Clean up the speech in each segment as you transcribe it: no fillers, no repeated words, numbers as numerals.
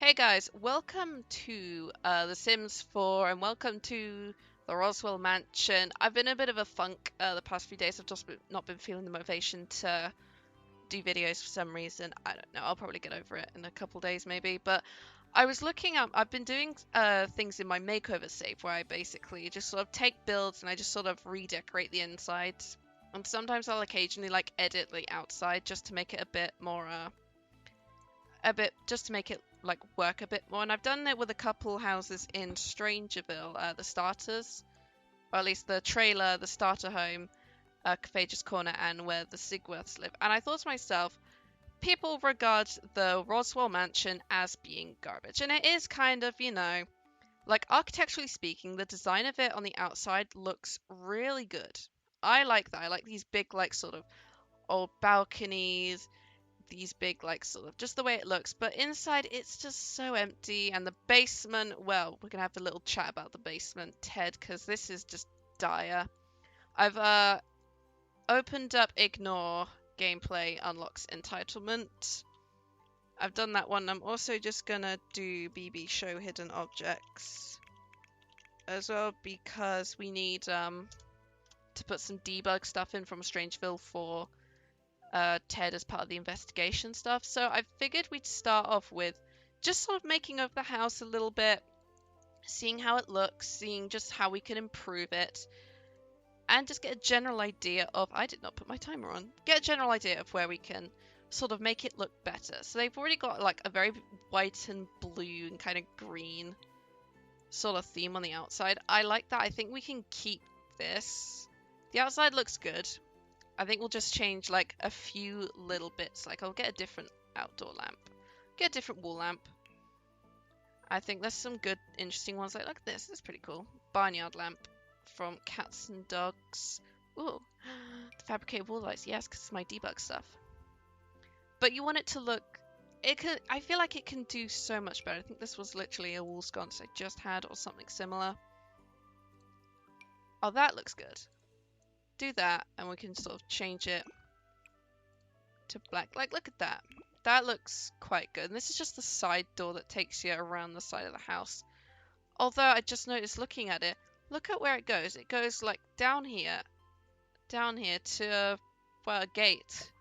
Hey guys, welcome to The Sims 4 and welcome to the Roswell Mansion. I've been in a bit of a funk the past few days. I've just not been feeling the motivation to do videos for some reason. I don't know, I'll probably get over it in a couple days maybe. But I was looking up, I've been doing things in my makeover save where I basically just sort of take builds and I just sort of redecorate the inside. And sometimes I'll occasionally like edit the outside just to make it a bit more just to make it like work a bit more, and I've done it with a couple houses in Strangerville, the starters, or at least the trailer, the starter home, Cafage's Corner, and where the Sigworths live. And I thought to myself, people regard the Roswell mansion as being garbage, and it is kind of, you know, like architecturally speaking, the design of it on the outside looks really good. I like that. I like these big, like, sort of old balconies, these big, like, sort of just the way it looks, but inside it's just so empty. And the basement, well, we're gonna have a little chat about the basement, Ted, because this is just dire. I've opened up ignore gameplay unlocks entitlement. I've done that one. I'm also just gonna do BB show hidden objects as well, because we need to put some debug stuff in from Strangeville for Ted as part of the investigation stuff. So I figured we'd start off with just sort of making over the house a little bit, seeing how it looks, seeing just how we can improve it, and just get a general idea of, I did not put my timer on, get a general idea of where we can sort of make it look better. So they've already got like a very white and blue and kind of green sort of theme on the outside. I like that. I think we can keep this. The outside looks good. I think we'll just change like a few little bits. Like I'll get a different outdoor lamp, get a different wall lamp. I think there's some good, interesting ones. Like, look at this. This is pretty cool. Barnyard lamp from Cats and Dogs. Ooh, the fabricated wall lights. Yes, because it's my debug stuff. But you want it to look. It can. I feel like it can do so much better. I think this was literally a wall sconce I just had, or something similar. Oh, that looks good. Do that and we can sort of change it to black. Like, look at that. That looks quite good. And this is just the side door that takes you around the side of the house. Although I just noticed looking at it, look at where it goes. It goes like down here to, well, a gate.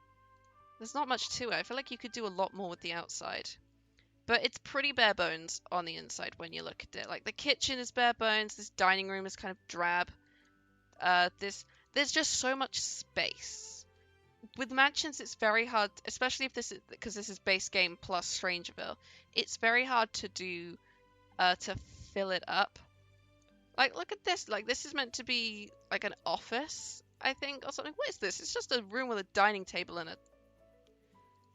There's not much to it. I feel like you could do a lot more with the outside. But it's pretty bare bones on the inside when you look at it. Like, the kitchen is bare bones. This dining room is kind of drab. There's just so much space. With mansions, it's very hard, especially if this is because this is base game plus Strangerville. It's very hard to do to fill it up. Like, look at this. Like, this is meant to be like an office, I think, or something. What is this? It's just a room with a dining table in it,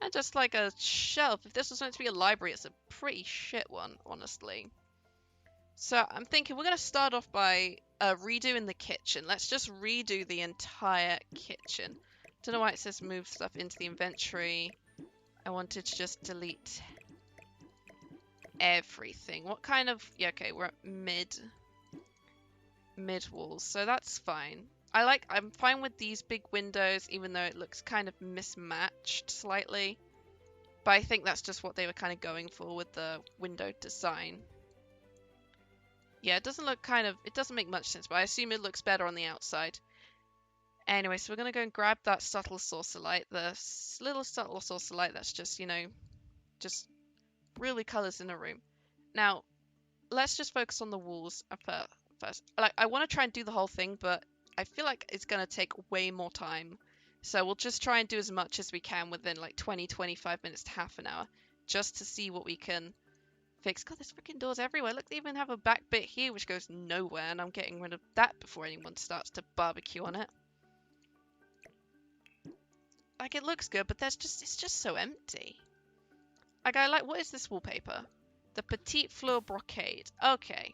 and just like a shelf. If this was meant to be a library, it's a pretty shit one, honestly. So I'm thinking we're gonna start off by redoing the kitchen. Let's just redo the entire kitchen. Don't know why it says move stuff into the inventory. I wanted to just delete everything. What kind of... Yeah, okay, we're at mid walls, so that's fine. I'm fine with these big windows, even though it looks kind of mismatched slightly. But I think that's just what they were kind of going for with the window design. Yeah, it doesn't look it doesn't make much sense, but I assume it looks better on the outside. Anyway, so we're going to go and grab that subtle saucer light, the little subtle saucer light that's just, you know, just really colours in a room. Now, let's just focus on the walls first. Like, I want to try and do the whole thing, but I feel like it's going to take way more time. So we'll just try and do as much as we can within like 20-25 minutes to half an hour, just to see what we can fix. God, there's freaking doors everywhere. Look, they even have a back bit here which goes nowhere, and I'm getting rid of that before anyone starts to barbecue on it. Like, it looks good, but it's just so empty. Like, what is this wallpaper? The Petite Fleur Brocade. Okay.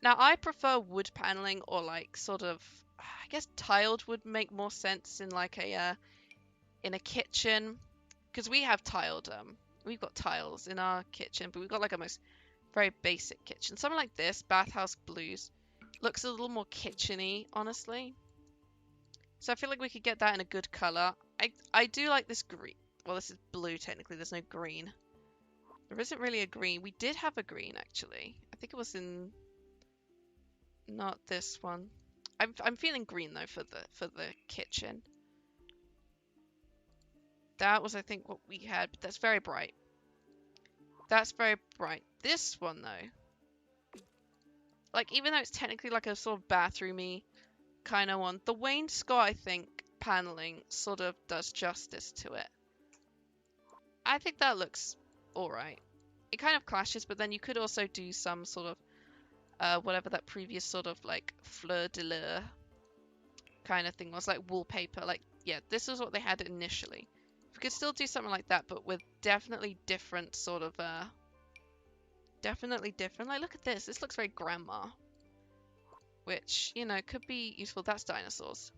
Now, I prefer wood paneling, or like sort of, I guess tiled would make more sense in like in a kitchen, because we have tiled we've got tiles in our kitchen, but we've got like a very basic kitchen. Something like this, bathhouse blues, looks a little more kitchen-y, honestly. So I feel like we could get that in a good color. I do like this green. Well, this is blue technically. There's no green. There isn't really a green. We did have a green, actually. I think it was in... Not this one. I'm feeling green, though, for the kitchen. That was, I think, what we had, but that's very bright. That's very bright. This one, though, like, even though it's technically like a sort of bathroomy kind of one, the wainscot, I think, paneling sort of does justice to it. I think that looks alright. It kind of clashes, but then you could also do some sort of, whatever that previous sort of, like, fleur de lis kind of thing was, like wallpaper. Like, yeah, this is what they had initially. We could still do something like that, but with definitely different sort of, definitely different. Like, look at this. This looks very grandma. Which, you know, could be useful. That's dinosaurs.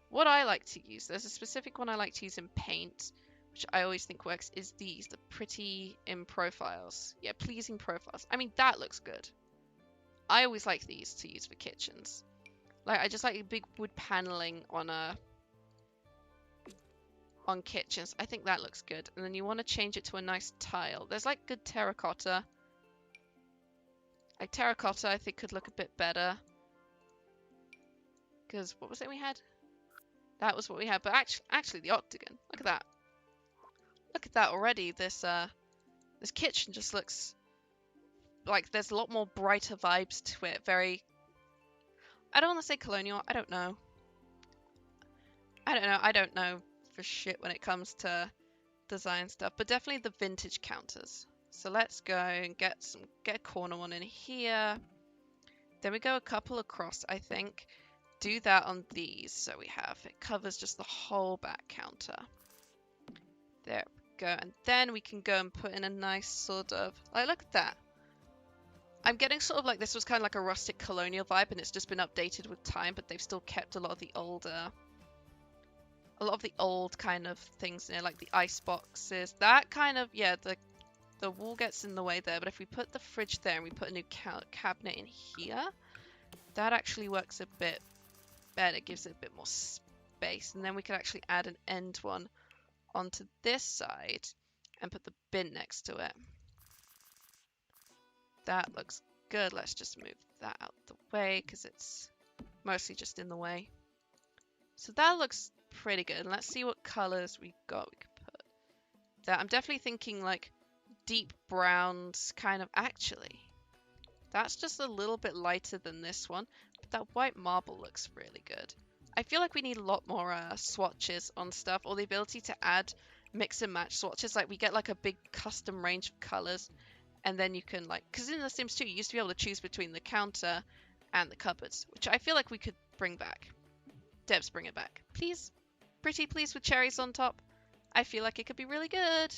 What I like to use, there's a specific one I like to use in paint, which I always think works, is these. The pretty in profiles. Yeah, pleasing profiles. I mean, that looks good. I always like these to use for kitchens. Like, I just like a big wood paneling on kitchens. I think that looks good. And then you want to change it to a nice tile. There's like good terracotta. Like terracotta I think could look a bit better. Because what was it we had? That was what we had. But actually the octagon. Look at that. Look at that already. This kitchen just looks like there's a lot more brighter vibes to it. Very, I don't want to say colonial. I don't know. I don't know for shit when it comes to design stuff, but definitely the vintage counters. So let's go and get a corner one in here. Then we go a couple across, I think. Do that on these. So we have, it covers just the whole back counter. There we go. And then we can go and put in a nice sort of, like, look at that. I'm getting sort of like this was kind of like a rustic colonial vibe, and it's just been updated with time, but they've still kept a lot of the old kind of things in there, like the ice boxes. That kind of, yeah, the wall gets in the way there, but if we put the fridge there and we put a new cabinet in here, that actually works a bit better. It gives it a bit more space, and then we can actually add an end one onto this side and put the bin next to it. That looks good. Let's just move that out the way because it's mostly just in the way. So that looks pretty good. Let's see what colors we got. We could put that. I'm definitely thinking like deep browns kind of. Actually, that's just a little bit lighter than this one, but that white marble looks really good. I feel like we need a lot more swatches on stuff, or the ability to add mix and match swatches. Like we get like a big custom range of colors, and then you can like, because in The Sims 2 you used to be able to choose between the counter and the cupboards, which I feel like we could bring back. Debs, bring it back, please. Pretty please with cherries on top. I feel like it could be really good.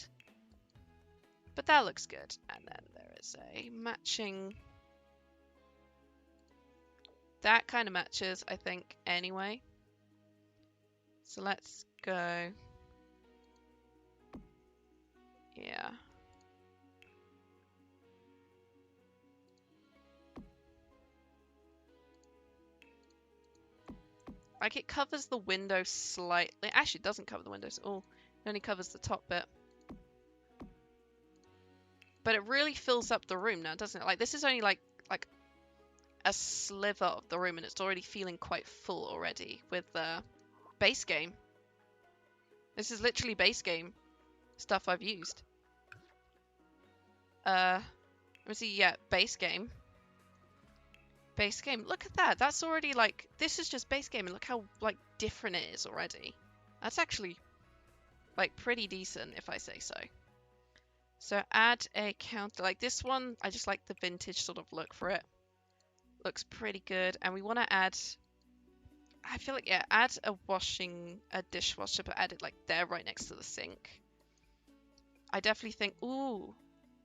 But that looks good. And then there is a matching. That kind of matches, I think, anyway. So let's go. Yeah. Like it covers the window slightly. Actually, it doesn't cover the windows at all. It only covers the top bit. But it really fills up the room now, doesn't it? Like this is only like a sliver of the room, and it's already feeling quite full already with the base game. This is literally base game stuff I've used. Let me see. Yeah, base game. Base game. Look at that. That's already like, this is just base game, and look how like different it is already. That's actually like pretty decent if I say so. So add a counter. Like this one, I just like the vintage sort of look for it. Looks pretty good. And we want to add, I feel like, yeah, add a dishwasher, but add it like there right next to the sink. I definitely think, ooh,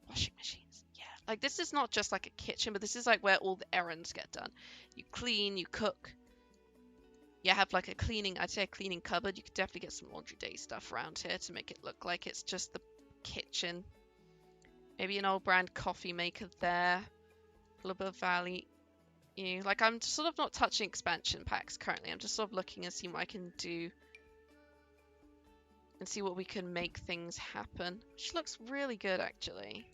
washing machines. Yeah, like this is not just like a kitchen, but this is like where all the errands get done. You clean, you cook. You have like a cleaning, I'd say a cleaning cupboard. You could definitely get some laundry day stuff around here to make it look like it's just the kitchen. Maybe an old brand coffee maker there. A little bit of value. Like I'm sort of not touching expansion packs currently. I'm just sort of looking and seeing what I can do and see what we can make things happen. Which looks really good, actually.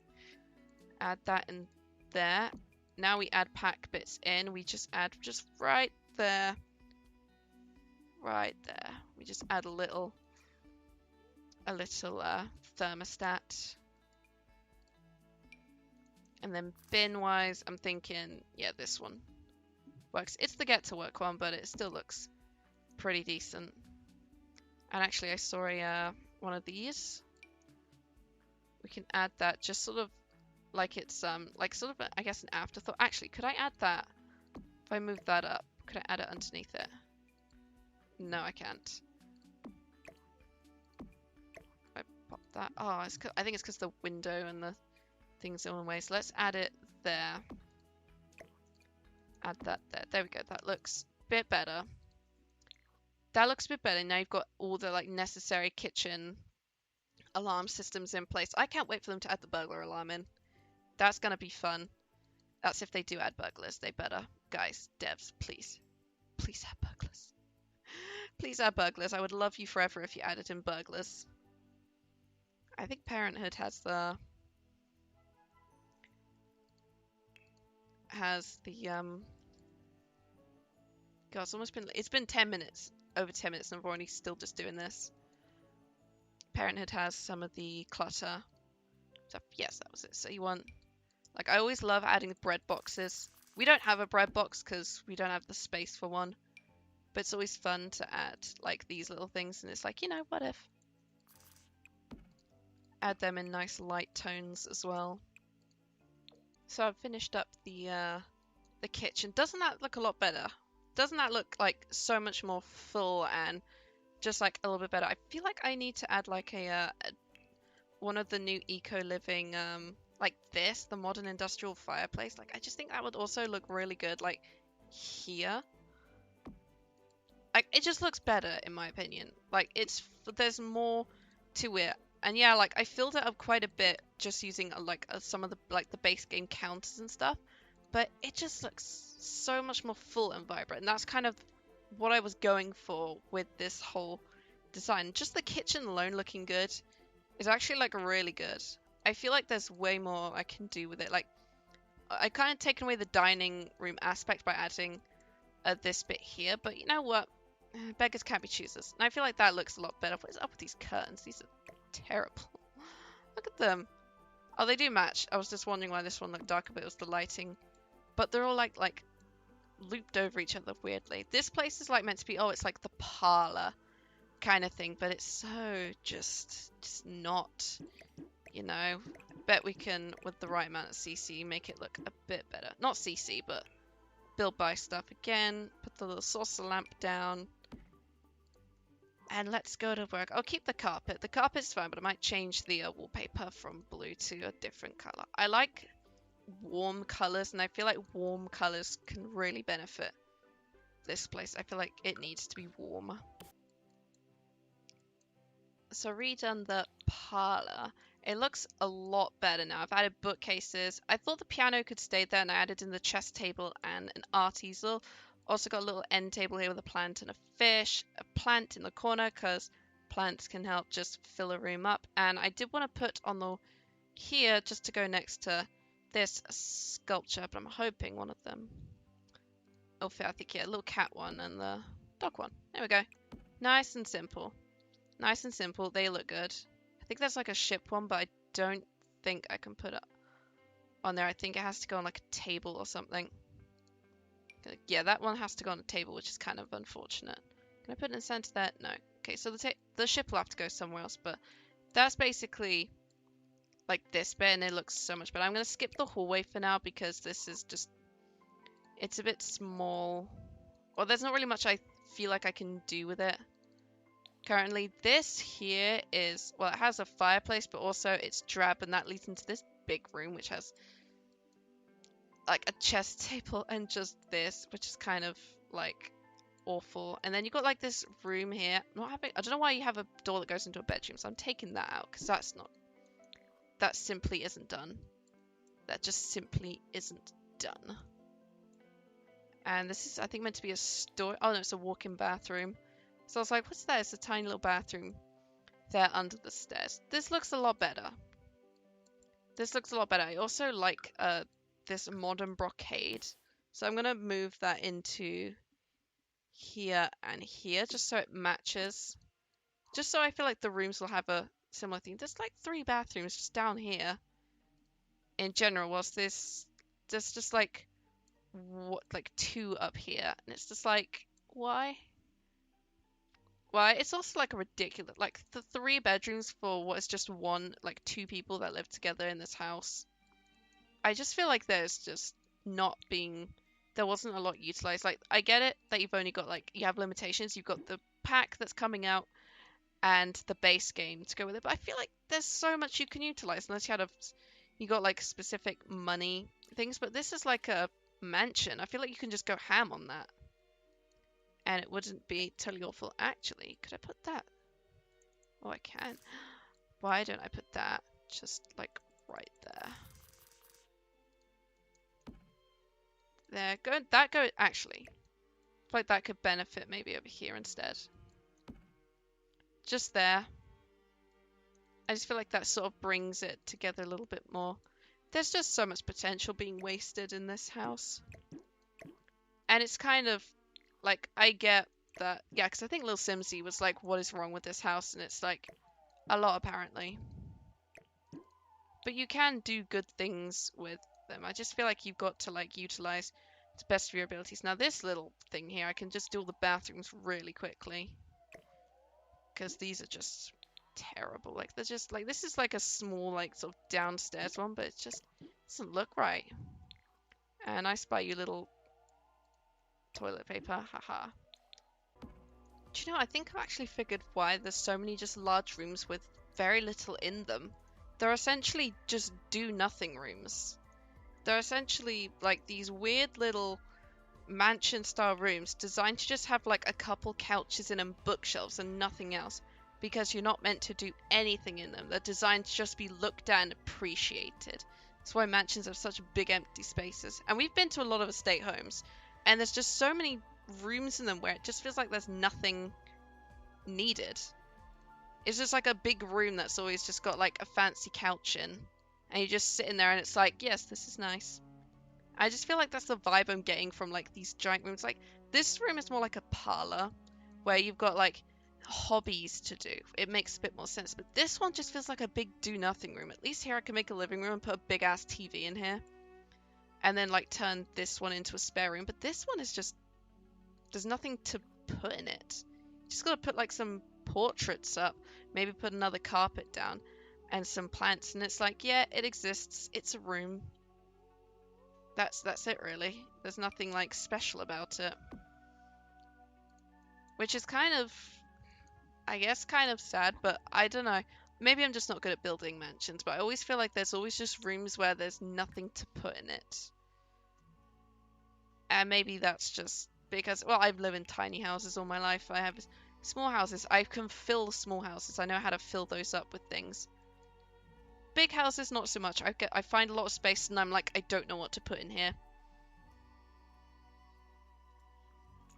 Add that in there. Now we add pack bits in. We just add just right there. Right there. We just add a little thermostat. And then bin-wise, I'm thinking, yeah, this one works. It's the get-to-work one, but it still looks pretty decent. And actually, I saw one of these. We can add that just sort of like it's like sort of I guess an afterthought. Actually, could I add that? If I move that up, could I add it underneath it? No, I can't. I pop that. Oh, I think it's because the window and the things in one way. So let's add it there. Add that there. There we go. That looks a bit better. That looks a bit better. Now you've got all the like necessary kitchen alarm systems in place. I can't wait for them to add the burglar alarm in. That's gonna be fun. That's if they do add burglars. They better. Guys, devs, please. Please add burglars. Please add burglars. I would love you forever if you added in burglars. I think Parenthood has the God, it's been 10 minutes. Over 10 minutes and I'm already still just doing this. Parenthood has some of the clutter stuff. Yes, that was it. So you want, like, I always love adding the bread boxes. We don't have a bread box because we don't have the space for one. But it's always fun to add, like, these little things. And it's like, you know, what if? Add them in nice light tones as well. So I've finished up the kitchen. Doesn't that look a lot better? Doesn't that look like so much more full and just like a little bit better? I feel like I need to add like one of the new eco-living like this, the modern industrial fireplace. Like I just think that would also look really good like here. Like it just looks better in my opinion. Like there's more to it. And yeah, like I filled it up quite a bit just using some of the base game counters and stuff. But it just looks so much more full and vibrant. And that's kind of what I was going for with this whole design. Just the kitchen alone looking good is actually like really good. I feel like there's way more I can do with it. Like I kind of taken away the dining room aspect by adding this bit here. But you know what? Beggars can't be choosers. And I feel like that looks a lot better. What is up with these curtains? These are terrible. Look at them. Oh, they do match. I was just wondering why this one looked darker, but it was the lighting. But they're all like looped over each other weirdly. This place is like meant to be, oh, it's like the parlor kind of thing, but it's so just not, you know. Bet we can, with the right amount of CC, make it look a bit better. Not CC, but build by stuff again. Put the little saucer lamp down. And let's go to work. I'll keep the carpet. The carpet's fine, but I might change the wallpaper from blue to a different color. I like warm colors, and I feel like warm colors can really benefit this place. I feel like it needs to be warm. So redone the parlor. It looks a lot better now. I've added bookcases. I thought the piano could stay there, and I added in the chess table and an art easel. Also got a little end table here with a plant and a fish, a plant in the corner because plants can help just fill a room up. And I did want to put on the here just to go next to this sculpture, but I'm hoping one of them will fit. I think, yeah, a little cat one and the dog one. There we go. Nice and simple. Nice and simple. They look good. I think there's like a ship one, but I don't think I can put it on there. I think it has to go on like a table or something. Yeah, that one has to go on a table, which is kind of unfortunate. Can I put it in the center there? No. Okay, so the ship will have to go somewhere else, but that's basically like this bit, and it looks so much better. I'm going to skip the hallway for now because this is just, it's a bit small. Well, there's not really much I feel like I can do with it currently. This here is, well, it has a fireplace, but also it's drab, and that leads into this big room, which has like a chess table and just this, which is kind of like awful. And then you've got like this room here. I don't know why you have a door that goes into a bedroom, so I'm taking that out because that simply isn't done. That just simply isn't done. And this is, I think, meant to be a store. Oh no, it's a walk-in bathroom. So I was like, what's that? It's a tiny little bathroom. there under the stairs. This looks a lot better. This looks a lot better. I also like this modern brocade. So I'm going to move that into here and here just so it matches. Just so I feel like the rooms will have a similar theme. There's like 3 bathrooms just down here. In general, whilst there's just like what, like 2 up here, and it's just like, why? Why? It's also like a ridiculous, like the 3 bedrooms for what is just 1, like 2 people that live together in this house. I just feel like there's just not being, there wasn't a lot utilized. Like, I get it that you've only got like, you have limitations. You've got the pack that's coming out and the base game to go with it. But I feel like there's so much you can utilize unless you got like specific money things. But this is like a mansion. I feel like you can just go ham on that. And it wouldn't be totally awful. Actually, could I put that? Oh, I can. Why don't I put that just like right there? There, go, actually. I feel like that could benefit maybe over here instead. Just there. I just feel like that sort of brings it together a little bit more. There's just so much potential being wasted in this house. And it's kind of, like, I get that, yeah, because I think Lil Simsy was like, what is wrong with this house? And it's like, a lot apparently. But you can do good things with them. I just feel like you've got to, like, utilize the best of your abilities. Now, this little thing here, I can just do all the bathrooms really quickly. Because these are just terrible. Like, they're just, like, this is like a small, like, sort of downstairs one, but it just doesn't look right. And I spy you little toilet paper, haha. Do you know, I think I've actually figured why there's so many just large rooms with very little in them. They're essentially just do-nothing rooms. They're essentially like these weird little mansion-style rooms designed to just have like a couple couches in and bookshelves and nothing else. Because you're not meant to do anything in them. They're designed to just be looked at and appreciated. That's why mansions have such big empty spaces. And we've been to a lot of estate homes, and there's just so many rooms in them where it just feels like there's nothing needed. It's just like a big room that's always just got like a fancy couch in, and you just sit in there and it's like, yes, this is nice. I just feel like that's the vibe I'm getting from like these giant rooms. Like, this room is more like a parlor where you've got like hobbies to do. It makes a bit more sense. But this one just feels like a big do-nothing room. At least here I can make a living room and put a big-ass TV in here. And then like turn this one into a spare room. But this one is just, there's nothing to put in it. You just gotta put like some portraits up. Maybe put another carpet down. And some plants. And it's like, yeah, it exists. It's a room. That's it really. There's nothing like special about it. Which is kind of, I guess, kind of sad, but I don't know. Maybe I'm just not good at building mansions, but I always feel like there's always just rooms where there's nothing to put in it. And maybe that's just because, well, I've lived in tiny houses all my life. I have small houses. I can fill small houses. I know how to fill those up with things. Big houses, not so much. I find a lot of space and I'm like, I don't know what to put in here.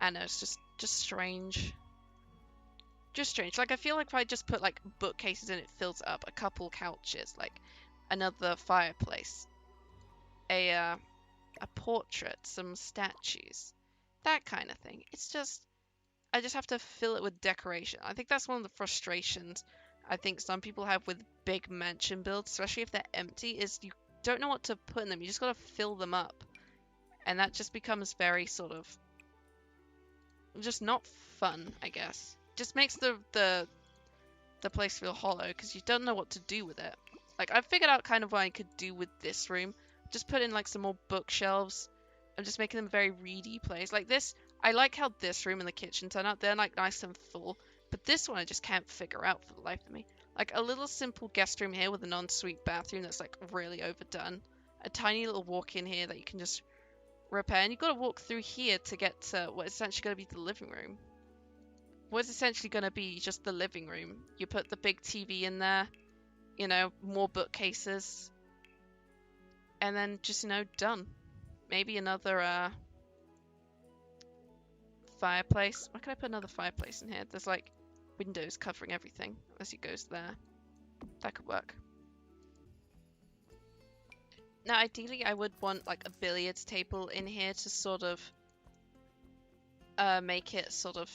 I know, it's just strange. Just strange. Like, I feel like if I just put like bookcases in, it fills up. A couple couches, like another fireplace, a portrait, some statues, that kind of thing. It's just, I just have to fill it with decoration. I think that's one of the frustrations I think some people have with big mansion builds, especially if they're empty, is you don't know what to put in them. You just gotta fill them up. And that just becomes very sort of just not fun, I guess. Just makes the place feel hollow because you don't know what to do with it. Like, I've figured out kind of what I could do with this room. Just put in like some more bookshelves. I'm just making them a very reedy place. Like this, I like how this room and the kitchen turn out. They're like nice and full. But this one I just can't figure out for the life of me. Like a little simple guest room here with an ensuite bathroom that's like really overdone. A tiny little walk-in here that you can just repair. And you've got to walk through here to get to what is essentially going to be the living room. What's essentially going to be just the living room. You put the big TV in there. You know, more bookcases. And then just, you know, done. Maybe another fireplace. Why can I put another fireplace in here? There's like windows covering everything as he goes there. That could work. Now, ideally, I would want like a billiards table in here to sort of make it sort of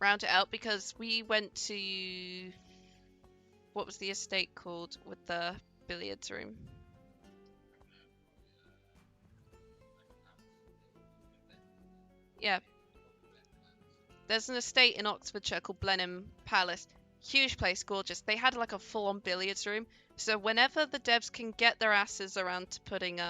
round it out, because we went to, what was the estate called with the billiards room? Yeah. There's an estate in Oxfordshire called Blenheim Palace. Huge place, gorgeous. They had like a full-on billiards room. So whenever the devs can get their asses around to putting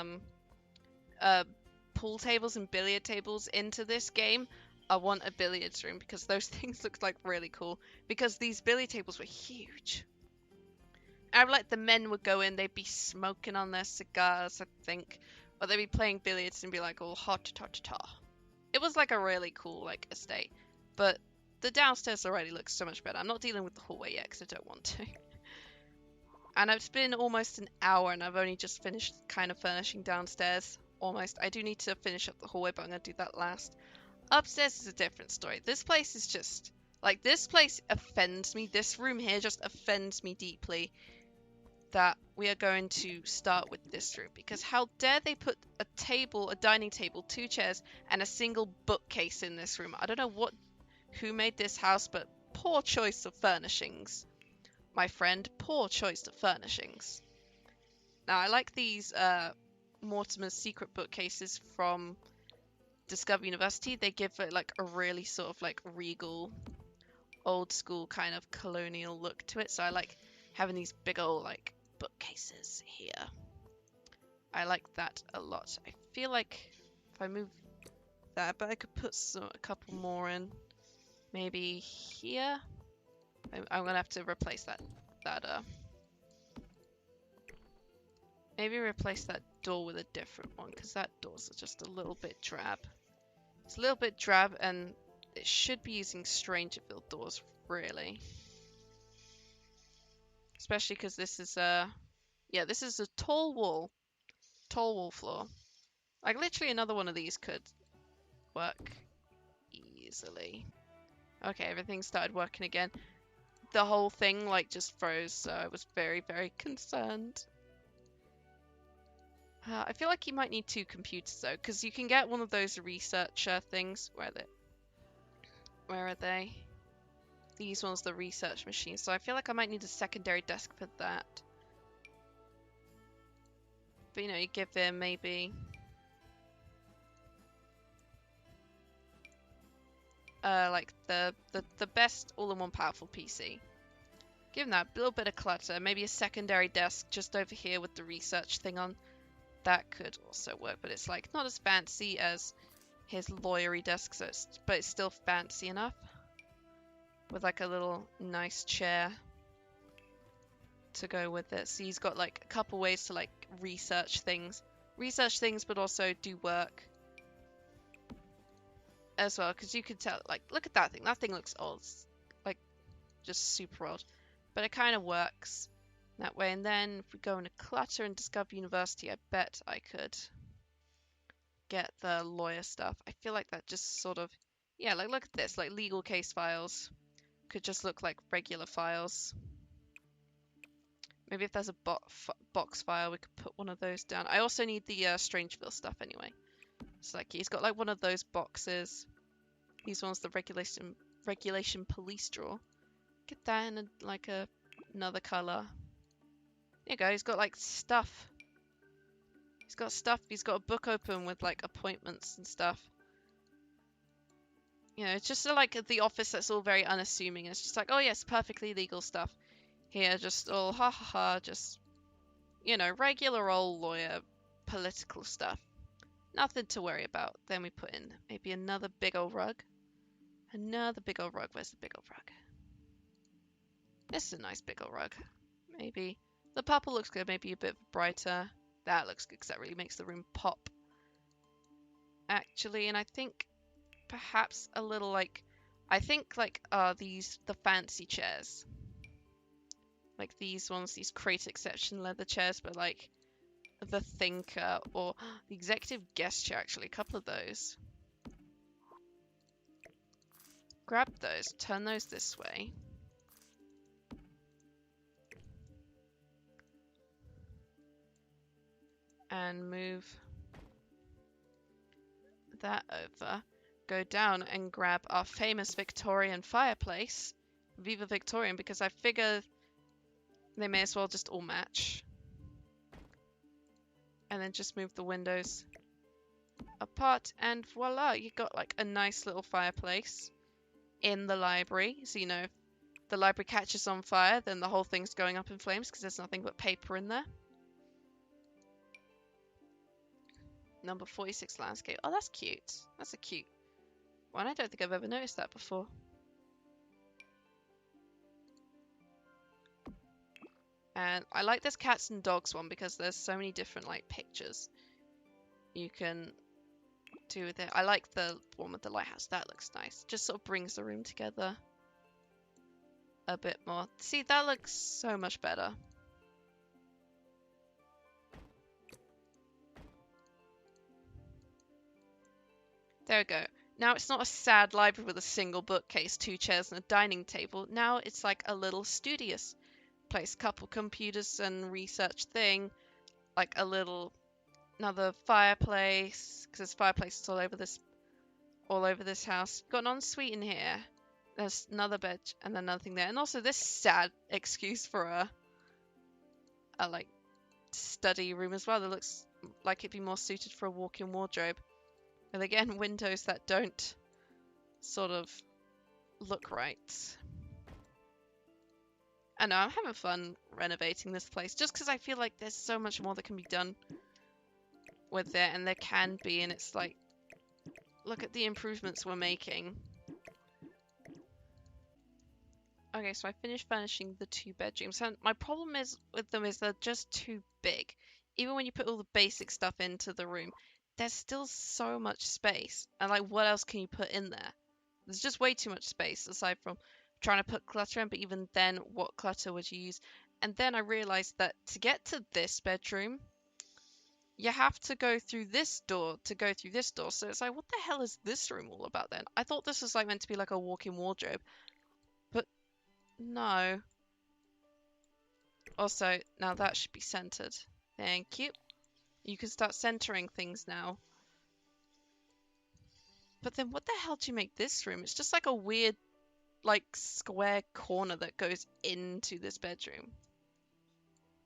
pool tables and billiard tables into this game, I want a billiards room, because those things look like really cool. Because these billiard tables were huge. I would like the men would go in, they'd be smoking on their cigars, I think. Or they'd be playing billiards and be like, oh, hot ta ta ta. It was like a really cool like estate. But the downstairs already looks so much better. I'm not dealing with the hallway yet because I don't want to. And it's been almost an hour and I've only just finished kind of furnishing downstairs. Almost. I do need to finish up the hallway, but I'm going to do that last. Upstairs is a different story. This place is just... like, this place offends me. This room here just offends me deeply. That we are going to start with this room. Because how dare they put a table, a dining table, 2 chairs, and a single bookcase in this room. I don't know who made this house, but poor choice of furnishings. My friend, poor choice of furnishings. Now, I like these Mortimer's Secret bookcases from Discover University. They give it like a really sort of like regal, old school kind of colonial look to it. So I like having these big old like bookcases here. I like that a lot. I feel like if I move that, but I could put a couple more in. Maybe here. I'm gonna have to replace that. Maybe replace that door with a different one, because that door's just a little bit drab. It's a little bit drab, and it should be using Strangerville doors, really. Especially because this is yeah, this is a tall wall floor. Like literally another one of these could work easily. Okay, everything started working again. The whole thing like just froze, so I was very, very concerned. I feel like you might need 2 computers though, because you can get one of those researcher things. Where are they? These ones, the research machines. So I feel like I might need a secondary desk for that. But you know, you give him maybe like the best all-in-one powerful PC. Give him that, a little bit of clutter, maybe a secondary desk just over here with the research thing on. That could also work, but it's like not as fancy as his lawyery desk, so but it's still fancy enough. With like a little nice chair to go with it. So he's got like a couple ways to like research things, but also do work as well, because you could tell, like, look at that thing. That thing looks old, like just super old, but it kind of works that way. And then if we go into clutter and Discover University, I bet I could get the lawyer stuff. I feel like that just sort of, yeah, like look at this, like legal case files could just look like regular files. Maybe if there's a box file, we could put one of those down. I also need the Strangerville stuff anyway. It's like he's got like one of those boxes. These ones, the regulation police drawer. Get that in another color. There you go. He's got like stuff. He's got stuff. He's got a book open with like appointments and stuff. You know, it's just like the office that's all very unassuming. It's just like, oh yes, perfectly legal stuff. Here, just all ha ha ha, just, you know, regular old lawyer political stuff. Nothing to worry about. Then we put in maybe another big old rug. Another big old rug. Where's the big old rug? This is a nice big old rug. Maybe. The purple looks good. Maybe a bit brighter. That looks good because that really makes the room pop. Actually, and I think perhaps a little like, I think like the fancy chairs. Like these ones, these crate exception leather chairs, but like the thinker or the executive guest chair, actually, a couple of those. grab those, turn those this way. And move that over. Go down and grab our famous Victorian fireplace. Viva Victorian, because I figure they may as well just all match. And then just move the windows apart, and voila, you got like a nice little fireplace in the library. So, you know, if the library catches on fire, then the whole thing's going up in flames because there's nothing but paper in there. Number 46 landscape. Oh, that's cute. That's a cute one. I don't think I've ever noticed that before. And I like this cats and dogs one because there's so many different like pictures you can do with it. I like the one with the lighthouse. That looks nice. Just sort of brings the room together a bit more. See, that looks so much better. There we go. Now it's not a sad library with a single bookcase, 2 chairs, and a dining table. Now it's like a little studious place. Couple computers and research thing. Like a little another fireplace, because there's fireplaces all over this house. Got an ensuite in here. There's another bed and another thing there, and also this sad excuse for a like study room as well. That looks like it'd be more suited for a walk-in wardrobe. And again, windows that don't sort of look right. I know, I'm having fun renovating this place just because I feel like there's so much more that can be done with it, and there can be, and it's like, look at the improvements we're making. Okay, so I finished furnishing the 2 bedrooms, and my problem is with them is they're just too big. Even when you put all the basic stuff into the room, there's still so much space, and like, what else can you put in there? There's just way too much space, aside from trying to put clutter in, but even then, what clutter would you use? And then I realized that to get to this bedroom, you have to go through this door to go through this door. So it's like, what the hell is this room all about then? I thought this was like meant to be like a walk-in wardrobe, but no. Also, now that should be centered. Thank you. You can start centering things now. But then what the hell do you make this room? It's just like a weird, like, square corner that goes into this bedroom.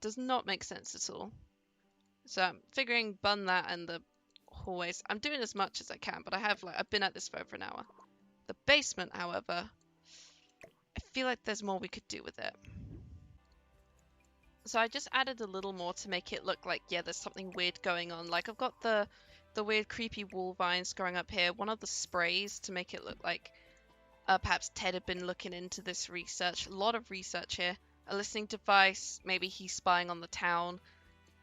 Does not make sense at all. So I'm figuring bun that and the hallways. I'm doing as much as I can, but I've been at this for over an hour. The basement, however, I feel like there's more we could do with it. So I just added a little more to make it look like, yeah, there's something weird going on. Like, I've got the weird creepy wall vines growing up here. One of the sprays to make it look like perhaps Ted had been looking into this research. A lot of research here. A listening device, maybe he's spying on the town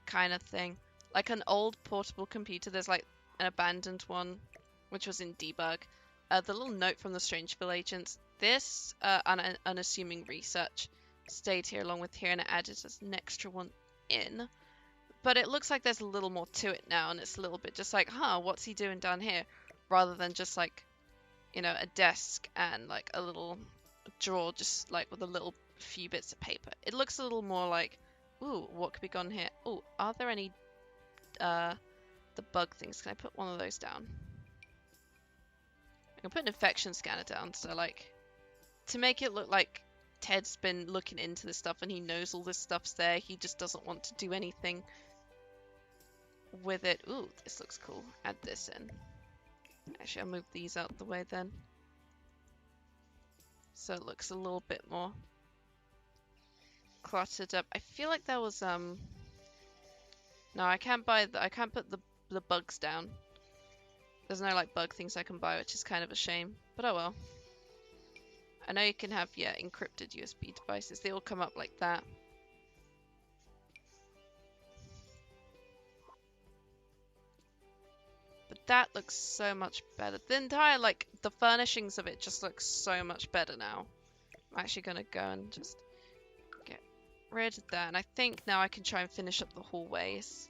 kind of thing. Like an old portable computer. There's like an abandoned one, which was in debug. The little note from the Strangerville agents. This unassuming research stayed here along with here, and it added as an extra one in. But it looks like there's a little more to it now, and it's a little bit just like, huh, what's he doing down here? Rather than just like, you know, a desk and like a little drawer just like with a little few bits of paper. It looks a little more like, ooh, what could be gone here? Ooh, are there any the bug things? Can I put one of those down? I can put an infection scanner down, so like to make it look like Ted's been looking into this stuff and he knows all this stuff's there. He just doesn't want to do anything with it. Ooh, this looks cool. Add this in. Actually, I'll move these out the way then. So it looks a little bit more cluttered up. I feel like there was no, I can't put the bugs down. There's no like bug things I can buy, which is kind of a shame. But oh well. I know you can have, yeah, encrypted USB devices. They all come up like that. But that looks so much better. The entire, like, the furnishings of it just looks so much better now. I'm actually going to go and just get rid of that. And I think now I can try and finish up the hallways.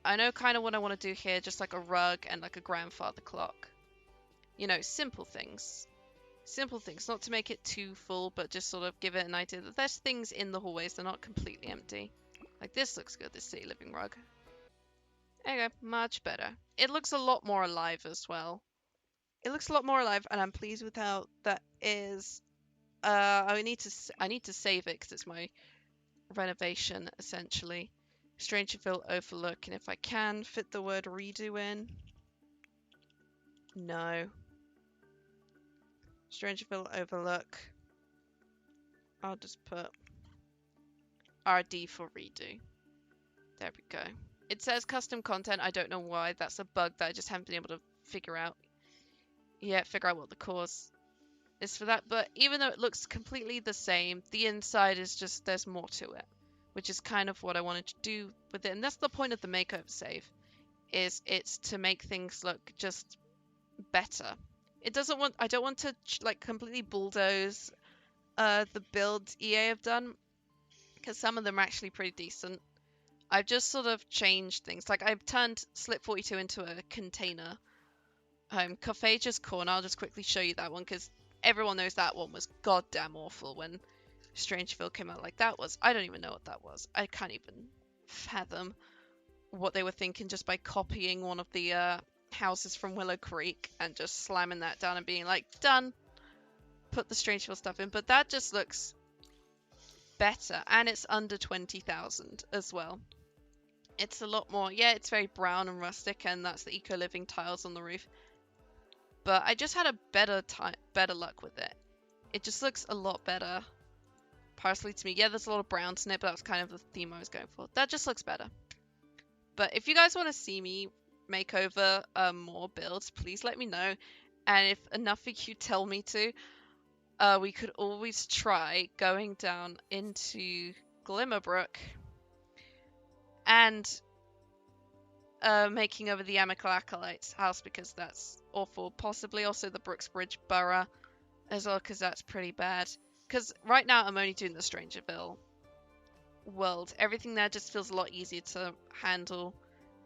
I know kind of what I want to do here, just like a rug and like a grandfather clock. You know, simple things. Simple things, not to make it too full, but just sort of give it an idea that there's things in the hallways, they're not completely empty. Like this looks good, this city living rug. There you go, much better. It looks a lot more alive as well. It looks a lot more alive, and I'm pleased with how that is. I need to save it because it's my renovation essentially. Strangerville Overlook, and if I can fit the word redo in. No. Strangerville Overlook. I'll just put RD for redo. There we go. It says custom content. I don't know why. That's a bug that I just haven't been able to figure out yet. Figure out what the cause is for that. But even though it looks completely the same, the inside is just, there's more to it, which is kind of what I wanted to do with it. And that's the point of the makeover save, is it's to make things look just better. I don't want to like completely bulldoze the builds EA have done, because some of them are actually pretty decent. I've just sort of changed things. Like I've turned Slip 42 into a container home. Cophage's Corner, I'll just quickly show you that one because everyone knows that one was goddamn awful when Strangerville came out. Like that was, I don't even know what that was. I can't even fathom what they were thinking just by copying one of the houses from Willow Creek and just slamming that down and being like, done. Put the Strangerville stuff in. But that just looks better, and it's under 20,000 as well. It's a lot more, yeah, it's very brown and rustic, and that's the eco-living tiles on the roof. But I just had a better luck with it. It just looks a lot better, personally to me. Yeah, there's a lot of browns in it, but that's kind of the theme I was going for. That just looks better. But if you guys want to see me make over more builds, please let me know. And if enough of you tell me to, we could always try going down into Glimmerbrook and making over the Amical Acolyte's house, because that's awful. Possibly also the Brooksbridge Borough as well, because that's pretty bad. Because right now I'm only doing the Strangerville world. Everything there just feels a lot easier to handle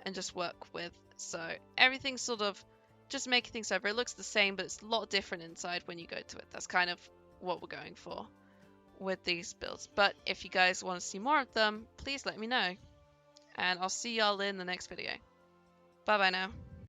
and just work with. So everything's sort of just making things over. It looks the same, but it's a lot different inside when you go to it. That's kind of what we're going for with these builds. But if you guys want to see more of them, please let me know. And I'll see y'all in the next video. Bye bye now.